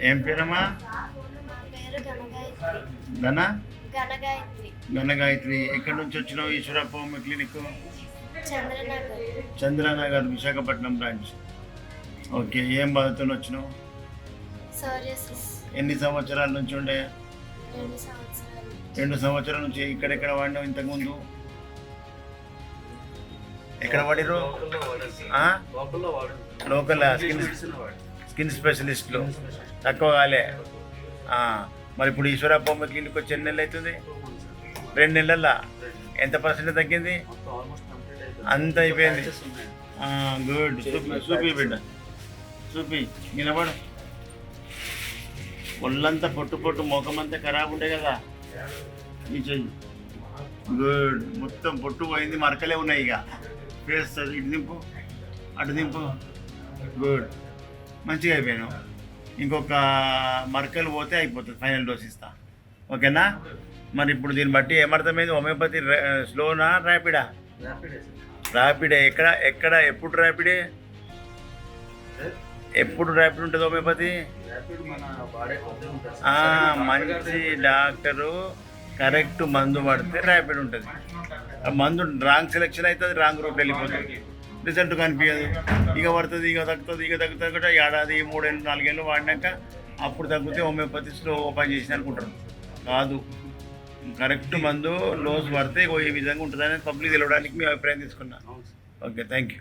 ఏం పేరమ్మా? నా పేరు ఘనగాయత్రి. ఘన ఘనగాయత్రి. ఘనగాయత్రి. ఎక్కడి నుంచి వచ్చినావు? Eeshwarappa home clinic Chandranagar. Chandranagar, Visakhapatnam branch. Okay, ఏం బాధతో వచ్చినావు? సోరియాసిస్. ఎన్ని సంవత్సరాల నుంచి ఉండే? 2 సంవత్సరాలు. 2 సంవత్సరాల నుంచి. ఇక్కడెక్కడ వాడినావు ఇంతకుముందు? ఎక్కడ వాడిరు? లోకల్ స్కిన్ స్పెషలిస్ట్లో తక్కువ కాలే. మరి ఇప్పుడు ఈశ్వరప్ప హోమ్ క్లినిక్ వచ్చి ఎన్ని నెలలు అవుతుంది? 2 నెలల్లో ఎంత పర్సెంట్ తగ్గింది? అంత అయిపోయింది. గుడ్. చూపి బిడ్డ, చూపి. నిలబడు. ఒళ్ళంతా పొట్టు పొట్టు, ముఖమంతా ఖరాబ్ ఉండే కదా. ఈ చెయ్యి. గుడ్. మొత్తం పొట్టు పోయింది, మరకలే ఉన్నాయి. ఇక ఫేస్ ఇటు దింపు, అటు దింపు. గుడ్, మంచిగా అయిపోయాను. ఇంకొక మరకలు పోతే అయిపోతుంది, ఫైనల్ డోస్ ఇస్తా. ఓకేనా? మరి ఇప్పుడు దీన్ని బట్టి ఏమర్థమైంది? హోమియోపతి స్లోనా ర్యాపిడా? ర్యాపిడే. ఎక్కడ ఎప్పుడు ర్యాపిడే? ఎప్పుడు ర్యాపిడ్ ఉంటుంది హోమియోపతి? మంచి డాక్టరు కరెక్ట్ మందు పడితే ర్యాపిడ్ ఉంటుంది. మందు రాంగ్ సెలెక్షన్ అవుతుంది, రాంగ్ రూట్ వెళ్ళిపోతుంది, రిజల్ట్ కనిపించదు. ఇక పడుతుంది, ఇక తగ్గుతుంది, ఇక తగ్గుతుంది. ఏడాది, 3 ఏళ్ళు, 4 ఏళ్ళు వాడినాక అప్పుడు తగ్గితే హోమియోపతి స్లో ఓపెన్ చేసి అనుకుంటారు. కాదు, కరెక్ట్ మందు డోస్ పడితే ఈ విధంగా ఉంటుందని పబ్లిక్ తెలవడానికి మీ అభిప్రాయం తీసుకున్నా. Okay, thank you.